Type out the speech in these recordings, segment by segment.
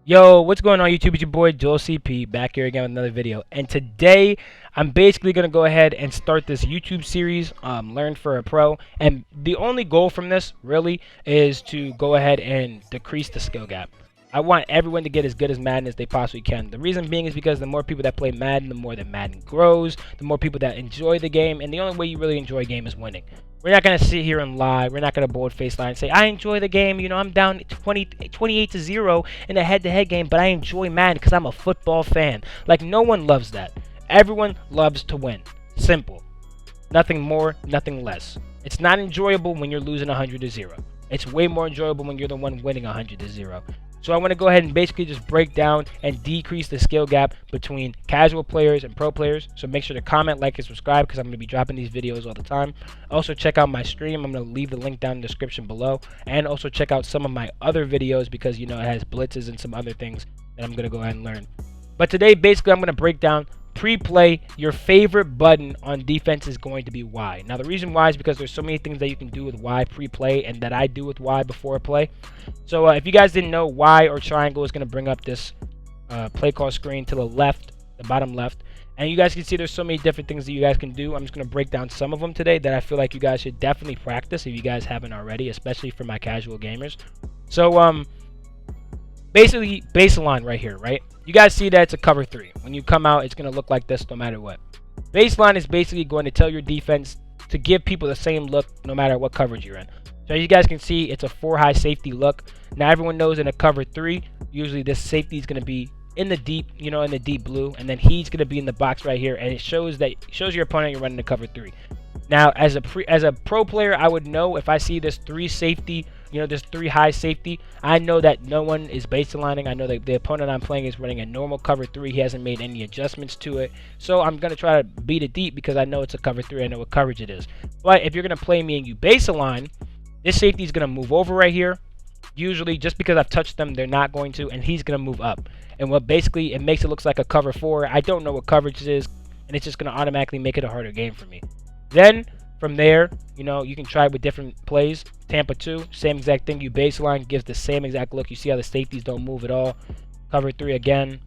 Yo, what's going on YouTube? It's your boy Joel CP back here again with another video. And today I'm basically going to go ahead and start this YouTube series, Learn for a Pro. And the only goal from this really is to go ahead and decrease the skill gap. I want everyone to get as good as Madden as they possibly can. The reason being is because the more people that play Madden, the more that Madden grows, the more people that enjoy the game, and the only way you really enjoy a game is winning. We're not going to sit here and lie. We're not going to bold-face lie and say, I enjoy the game. You know, I'm down 28-0 in a head-to-head game, but I enjoy Madden because I'm a football fan. Like, no one loves that. Everyone loves to win. Simple. Nothing more, nothing less. It's not enjoyable when you're losing 100-0. It's way more enjoyable when you're the one winning 100-0. So I want to go ahead and basically just break down and decrease the skill gap between casual players and pro players. So make sure to comment, like, and subscribe because I'm going to be dropping these videos all the time. Also check out my stream. I'm going to leave the link down in the description below. And also check out some of my other videos because, you know, it has blitzes and some other things that I'm going to go ahead and learn. But today, basically, I'm going to break down pre-play. Your favorite button on defense is going to be Y. Now the reason why is because there's so many things that you can do with Y pre-play and that I do with Y before a play. So if you guys didn't know, Y or triangle is going to bring up this play call screen to the left, the bottom left, and you guys can see there's so many different things that you guys can do. I'm just going to break down some of them today that I feel like you guys should definitely practice if you guys haven't already, especially for my casual gamers. So basically baseline right here, right? You guys see that it's a cover 3. When you come out, it's going to look like this no matter what. Baseline is basically going to tell your defense to give people the same look no matter what coverage you're in. So as you guys can see, it's a 4-high safety look. Now everyone knows in a cover 3, usually this safety is going to be in the deep, you know, in the deep blue, and then he's going to be in the box right here, and it shows your opponent you're running a cover 3. Now as a pro player, I would know if I see this 3 safety, you know, this 3 high safety, I know that no one is baselining. I know that the opponent I'm playing is running a normal cover 3. He hasn't made any adjustments to it. So I'm going to try to beat it deep because I know it's a cover 3. I know what coverage it is. But if you're going to play me and you baseline, this safety is going to move over right here. Usually, just because I've touched them, they're not going to, and he's going to move up. And what basically, it makes it look like a cover 4. I don't know what coverage it is, and it's just going to automatically make it a harder game for me. Then from there, you know, you can try it with different plays. Tampa 2, same exact thing. You baseline, gives the same exact look. You see how the safeties don't move at all. Cover 3 again.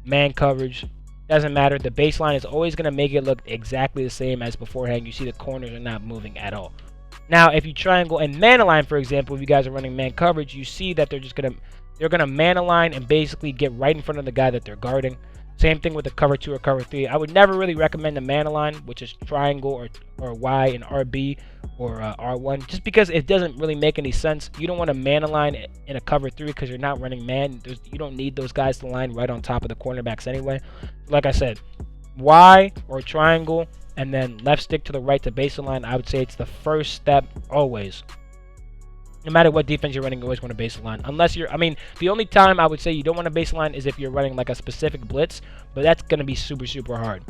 Man coverage. Doesn't matter. The baseline is always going to make it look exactly the same as beforehand. You see the corners are not moving at all. Now, if you triangle and man align, for example, if you guys are running man coverage, you see that they're gonna man align and basically get right in front of the guy that they're guarding. Same thing with the cover 2 or cover 3. I would never really recommend the man align, which is triangle or Y and RB or R1, just because it doesn't really make any sense. You don't want to man align in a cover 3 because you're not running man. You don't need those guys to line right on top of the cornerbacks anyway. Like I said, Y or triangle and then left stick to the right to baseline. I would say it's the first step always. No matter what defense you're running, you always want to baseline. Unless you're, I mean, the only time I would say you don't want to baseline is if you're running like a specific blitz, but that's going to be super, super hard.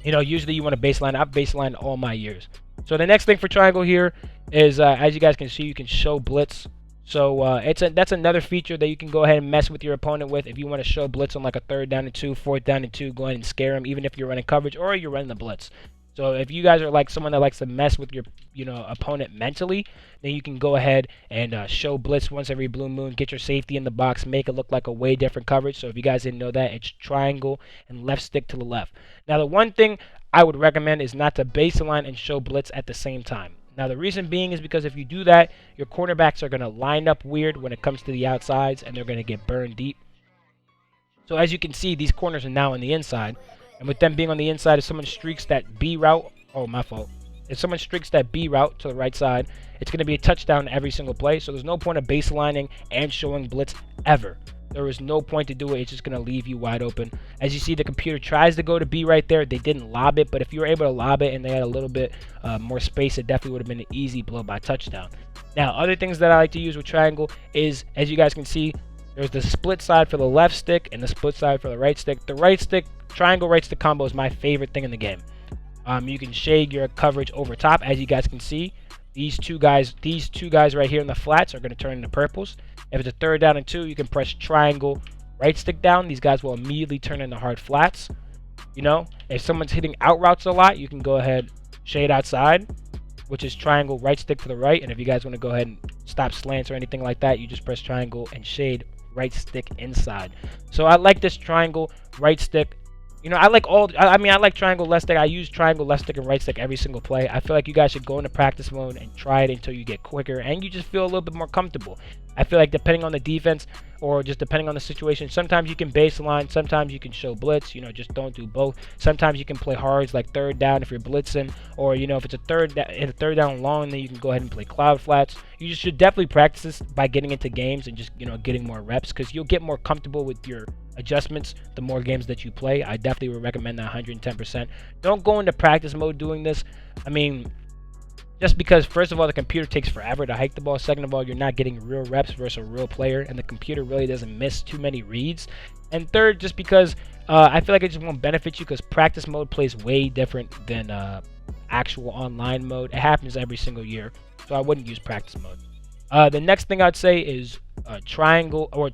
You know, usually you want to baseline. I've baselined all my years. So the next thing for triangle here is, as you guys can see, you can show blitz. So that's another feature that you can go ahead and mess with your opponent with if you want to show blitz on like a 3rd down and 2, 4th down and 2, go ahead and scare them, even if you're running coverage or you're running the blitz. So if you guys are like someone that likes to mess with your, you know, opponent mentally, then you can go ahead and show blitz once every blue moon, get your safety in the box, make it look like a way different coverage. So if you guys didn't know that, it's triangle and left stick to the left. Now the one thing I would recommend is not to baseline and show blitz at the same time. Now the reason being is because if you do that, your cornerbacks are going to line up weird when it comes to the outsides, and they're going to get burned deep. So as you can see, these corners are now on the inside. And with them being on the inside, if someone streaks that B route, oh, my fault. If someone streaks that B route to the right side, it's going to be a touchdown every single play. So there's no point of baselining and showing blitz ever. There is no point to do it. It's just going to leave you wide open. As you see, the computer tries to go to B right there. They didn't lob it, but if you were able to lob it and they had a little bit more space, it definitely would have been an easy blow-by touchdown. Now, other things that I like to use with triangle is, as you guys can see, there's the split side for the left stick and the split side for the right stick. The right stick, triangle right stick combo is my favorite thing in the game. You can shade your coverage over top, as you guys can see. These two guys right here in the flats are going to turn into purples. If it's a 3rd down and 2, you can press triangle right stick down. These guys will immediately turn into hard flats. You know, if someone's hitting out routes a lot, you can go ahead, shade outside, which is triangle right stick to the right. And if you guys want to go ahead and stop slants or anything like that, you just press triangle and shade right stick inside. So I like this triangle, right stick. You know, I like all. I mean, I like triangle, left stick. I use triangle, left stick, and right stick every single play. I feel like you guys should go into practice mode and try it until you get quicker and you just feel a little bit more comfortable. I feel like depending on the defense or just depending on the situation, sometimes you can baseline, sometimes you can show blitz. You know, just don't do both. Sometimes you can play hards like third down if you're blitzing, or you know, if it's a third down long, then you can go ahead and play cloud flats. You should definitely practice this by getting into games and just, you know, getting more reps, because you'll get more comfortable with your adjustments the more games that you play. I definitely would recommend that 110%. Don't go into practice mode doing this. I mean, just because, first of all, the computer takes forever to hike the ball. Second of all, you're not getting real reps versus a real player, and the computer really doesn't miss too many reads. And third, just because I feel like it just won't benefit you, because practice mode plays way different than actual online mode. It happens every single year, so I wouldn't use practice mode. The next thing I'd say is triangle or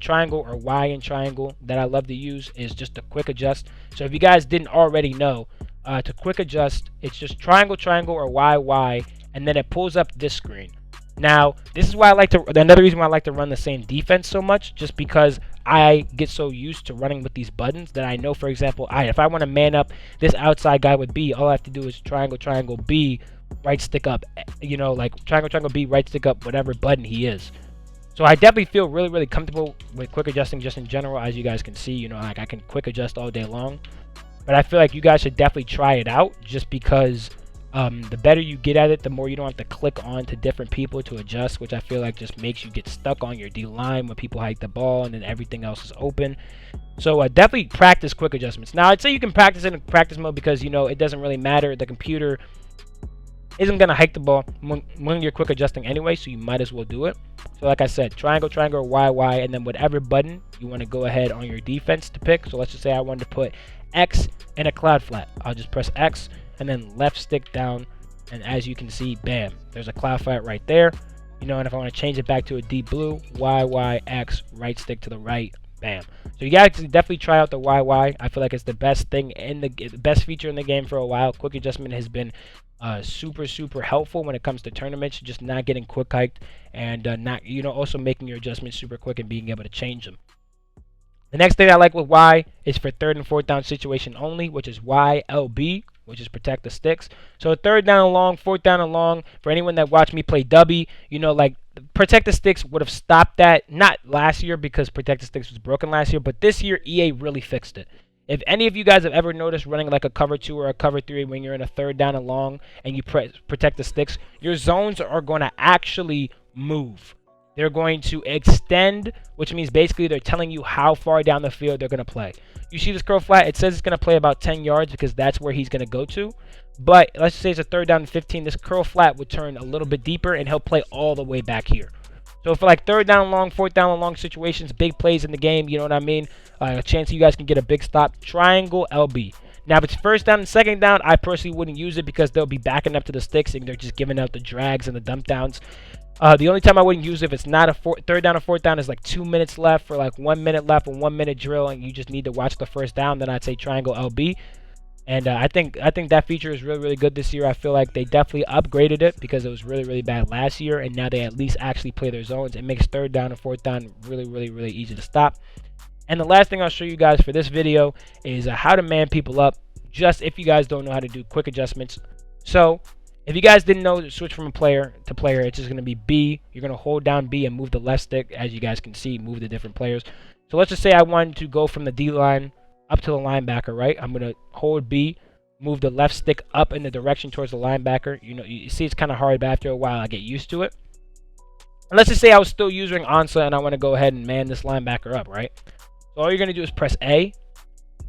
Y and triangle that I love to use is just a quick adjust. So if you guys didn't already know, to quick adjust, it's just triangle or Y, and then it pulls up this screen. Now, this is why I like to, another reason why I like to run the same defense so much, just because I get so used to running with these buttons that I know, for example, if I want to man up this outside guy with B, all I have to do is triangle B, right stick up, you know, like triangle B, right stick up, whatever button he is. So I definitely feel really comfortable with quick adjusting just in general. As you guys can see, you know, like I can quick adjust all day long. But I feel like you guys should definitely try it out, just because the better you get at it, the more you don't have to click on to different people to adjust, which I feel like just makes you get stuck on your D line when people hike the ball and then everything else is open. So definitely practice quick adjustments. Now, I'd say you can practice in practice mode because, you know, it doesn't really matter. The computer isn't going to hike the ball when you're quick adjusting anyway, so you might as well do it. So like I said, triangle, Y, and then whatever button you want to go ahead on your defense to pick. So let's just say I wanted to put X in a cloud flat. I'll just press X and then left stick down, and as you can see, bam, there's a cloud flat right there. You know, and if I want to change it back to a deep blue, Y, X, right stick to the right, bam. So you guys definitely try out the Y. I feel like it's the best thing in the best feature in the game for a while. Quick adjustment has been super helpful when it comes to tournaments, just not getting quick hiked, and not, you know, also making your adjustments super quick and being able to change them. The next thing I like with Y is for third and fourth down situation only, which is YLB, which is protect the sticks. So third down and long, fourth down and long, for anyone that watched me play W, you know, like protect the sticks would have stopped that, not last year because protect the sticks was broken last year, but this year EA really fixed it. If any of you guys have ever noticed running like a cover 2 or a cover 3 when you're in a third down and long and you protect the sticks, your zones are going to actually move. They're going to extend, which means basically they're telling you how far down the field they're going to play. You see this curl flat? It says it's going to play about 10 yards because that's where he's going to go to. But let's just say it's a third down and 15. This curl flat would turn a little bit deeper and he'll play all the way back here. So for like third down long, fourth down long situations, big plays in the game, you know what I mean? A chance you guys can get a big stop. Triangle LB. Now, if it's first down and second down, I personally wouldn't use it because they'll be backing up to the sticks and they're just giving out the drags and the dump downs. The only time I wouldn't use it if it's not a third down or fourth down is like 2 minutes left for like 1 minute left, a 1 minute drill, and you just need to watch the first down, then I'd say triangle LB. And I think that feature is really good this year. I feel like they definitely upgraded it because it was really bad last year, and now they at least actually play their zones. It makes third down and fourth down really easy to stop. And the last thing I'll show you guys for this video is how to man people up, just if you guys don't know how to do quick adjustments. So if you guys didn't know to switch from a player to player, it's just going to be B. You're going to hold down B and move the left stick, as you guys can see, move the different players. So let's just say I wanted to go from the D line up to the linebacker, right? I'm going to hold B, move the left stick up in the direction towards the linebacker. You know, you see it's kind of hard, but after a while I get used to it. And let's just say I was still using Ansa and I want to go ahead and man this linebacker up, right? So all you're going to do is press A,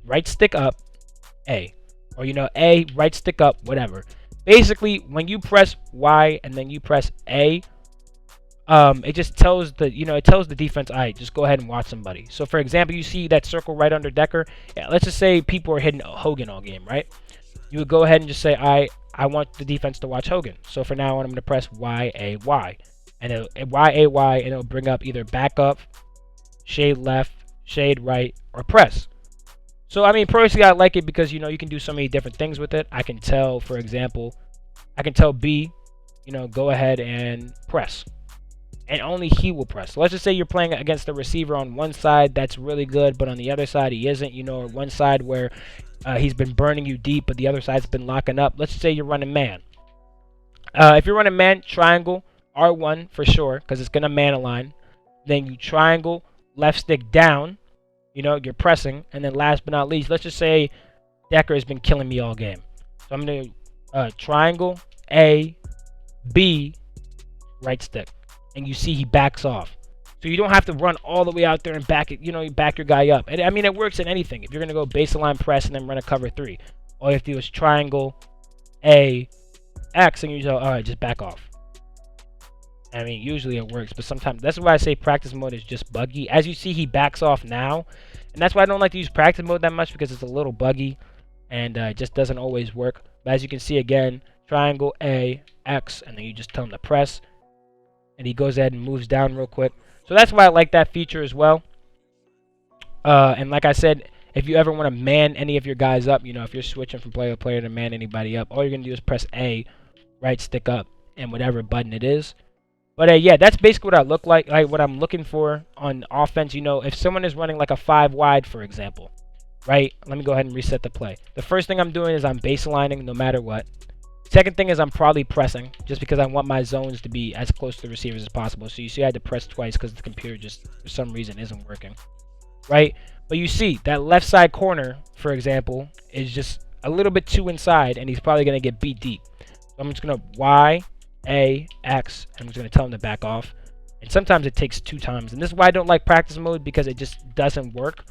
right stick up, A. Or, you know, A, right stick up, whatever. Basically, when you press Y and then you press A, it just tells the, you know, it tells the defense, all right, just go ahead and watch somebody. So, for example, you see that circle right under Decker. Yeah, let's just say people are hitting Hogan all game, right? You would go ahead and just say, I want the defense to watch Hogan. So, for now on, I'm going to press Y-A-Y. And it'll Y-A-Y, and it'll bring up either back up, shade left, shade right, or press. So, I mean, personally, I like it because, you know, you can do so many different things with it. I can tell, for example, I can tell B, you know, go ahead and press. and only he will press. So let's just say you're playing against a receiver on one side that's really good, but on the other side he isn't. You know, or one side where he's been burning you deep, but the other side's been locking up. Let's just say you're running man. If you're running man, triangle, R1 for sure, because it's going to man align. Then you triangle, left stick down. You know, you're pressing. And then last but not least, let's just say Decker has been killing me all game. So I'm going to triangle, A, B, right stick. And you see he backs off. So you don't have to run all the way out there and back it, you know, back your guy up. And I mean, it works in anything. If you're going to go baseline press and then run a cover 3, all you have to do is triangle, A, X, and you go, all right, just back off. I mean, usually it works, but sometimes that's why I say practice mode is just buggy. As you see, he backs off now, and that's why I don't like to use practice mode that much, because it's a little buggy and it just doesn't always work. But as you can see, again, triangle, A, X, and then you just tell him to press, and he goes ahead and moves down real quick. So that's why I like that feature as well. And like I said, if you ever want to man any of your guys up, you know, if you're switching from player to player to man anybody up, all you're going to do is press A, right stick up, and whatever button it is. But yeah, that's basically what I look like what I'm looking for on offense. You know, if someone is running like a 5 wide, for example, right? Let me go ahead and reset the play. The first thing I'm doing is I'm baselining no matter what. Second thing is I'm probably pressing, just because I want my zones to be as close to the receivers as possible. So you see I had to press twice because the computer just, for some reason, isn't working, right? But you see that left side corner, for example, is just a little bit too inside, and he's probably going to get beat deep. So I'm just going to Y, A, X, and I'm just going to tell him to back off. And sometimes it takes 2 times. And this is why I don't like practice mode, because it just doesn't work.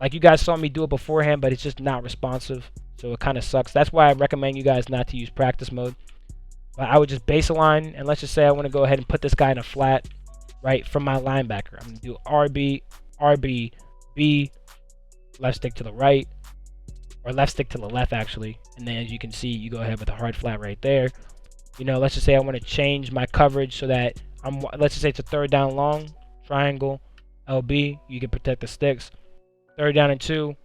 Like you guys saw me do it beforehand, but it's just not responsive. So it kind of sucks. That's why I recommend you guys not to use practice mode. But I would just baseline, and let's just say I want to go ahead and put this guy in a flat, right, from my linebacker. I'm going to do RB, RB, B, left stick to the right, or left stick to the left, actually. And then as you can see, you go ahead with a hard flat right there. You know, let's just say I want to change my coverage so that let's just say it's a 3rd down long, triangle, LB, you can protect the sticks. 3rd down and 2,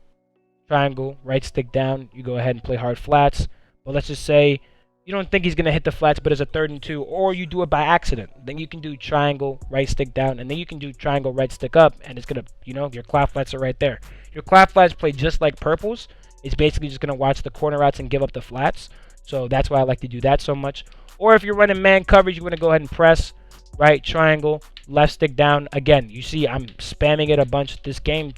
triangle, right stick down, you go ahead and play hard flats. But let's just say you don't think he's going to hit the flats, but it's a 3rd and 2, or you do it by accident. Then you can do triangle, right stick down, and then you can do triangle, right stick up, and it's going to, you know, your cloud flats are right there. Your cloud flats play just like purples. It's basically just going to watch the corner routes and give up the flats. So that's why I like to do that so much. Or if you're running man coverage, you want to go ahead and press, right, triangle, left stick down. Again, you see I'm spamming it a bunch. This game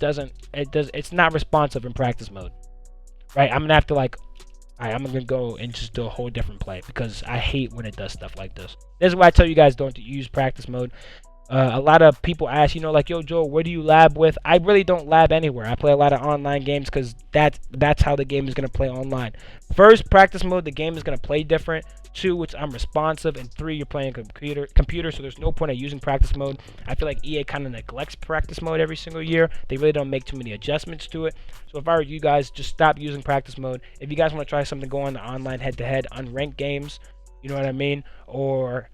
it's not responsive in practice mode, right? I'm going to have to like, all right, I'm going to go and just do a whole different play, because I hate when it does stuff like this. This is why I tell you guys don't use practice mode. A lot of people ask, you know, like, yo, Joe, where do you lab with? I really don't lab anywhere. I play a lot of online games, because that's how the game is going to play online. First, practice mode, the game is going to play different. 2, it's unresponsive. And 3, you're playing computer, so there's no point of using practice mode. I feel like EA kind of neglects practice mode every single year. They really don't make too many adjustments to it. So if I were you guys, just stop using practice mode. If you guys want to try something, go on the online head-to-head unranked games, you know what I mean? Or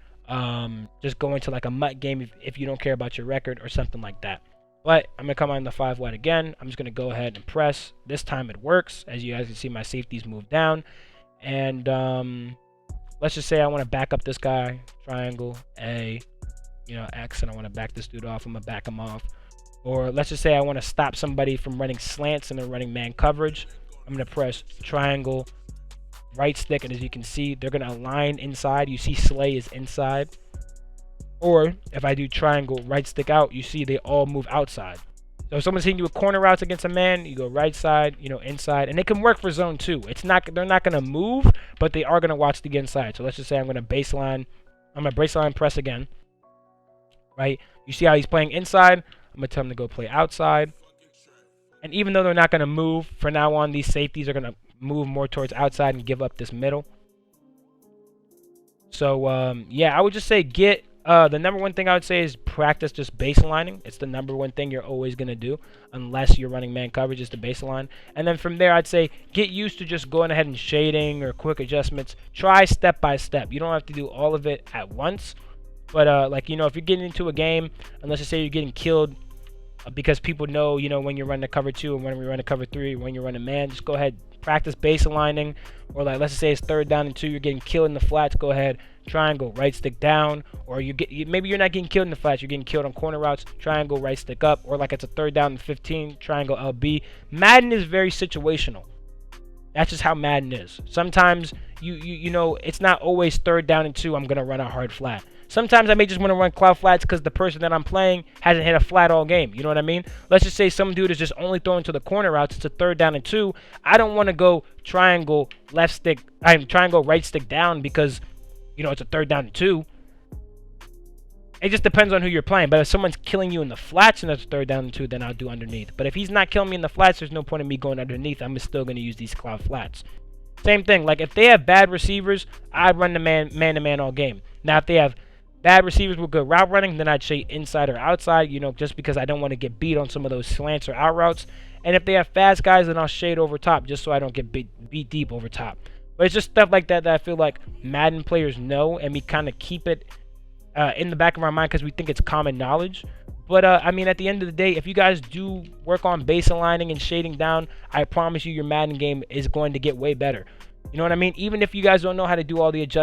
just go into like a MUT game if you don't care about your record or something like that. But I'm going to come on the 5 wide again. I'm just going to go ahead and press. This time it works. As you guys can see, my safeties move down. And let's just say I want to back up this guy. Triangle, A, you know, X, and I want to back this dude off. I'm going to back him off. Or let's just say I want to stop somebody from running slants and they're running man coverage. I'm going to press triangle, right stick, and as you can see, they're going to align inside. You see Slay is inside. Or if I do triangle, right stick out, you see they all move outside. So if someone's hitting you with corner routes against a man, you go right side, you know, inside, and it can work for zone 2. They're not going to move, but they are going to watch the inside. So let's just say I'm going to baseline press again, right? You see how he's playing inside. I'm going to tell him to go play outside. And even though they're not going to move, for now on, these safeties are going to move more towards outside and give up this middle. So, yeah, I would just say the number one thing I would say is practice just baselining. It's the number one thing you're always going to do unless you're running man coverage, is the baseline. And then from there, I'd say get used to just going ahead and shading or quick adjustments. Try step by step. You don't have to do all of it at once. But, like, you know, if you're getting into a game, and let's just say you're getting killed because people know, you know, when you're running a cover 2 and when you're running a cover 3, when you're running man, just go ahead, practice base aligning, or like let's say it's 3rd down and 2, you're getting killed in the flats, go ahead, triangle, right stick down, or maybe you're not getting killed in the flats, you're getting killed on corner routes, triangle, right stick up, or like it's a 3rd down and 15, triangle LB. Madden is very situational. That's just how Madden is. Sometimes you know, it's not always 3rd down and 2, I'm gonna run a hard flat. Sometimes I may just want to run cloud flats because the person that I'm playing hasn't hit a flat all game. You know what I mean? Let's just say some dude is just only throwing to the corner routes. It's a 3rd down and 2. I don't want to go triangle left stick. Triangle right stick down because, you know, it's a 3rd down and 2. It just depends on who you're playing. But if someone's killing you in the flats and it's a 3rd down and 2, then I'll do underneath. But if he's not killing me in the flats, there's no point in me going underneath. I'm still going to use these cloud flats. Same thing. Like if they have bad receivers, I'd run the man-to-man all game. Now if they have bad receivers with good route running, then I'd shade inside or outside, you know, just because I don't want to get beat on some of those slants or out routes. And if they have fast guys, then I'll shade over top just so I don't get beat deep over top. But it's just stuff like that that I feel like Madden players know, and we kind of keep it in the back of our mind because we think it's common knowledge. But, I mean, at the end of the day, if you guys do work on base aligning and shading down, I promise you your Madden game is going to get way better. You know what I mean? Even if you guys don't know how to do all the adjustments,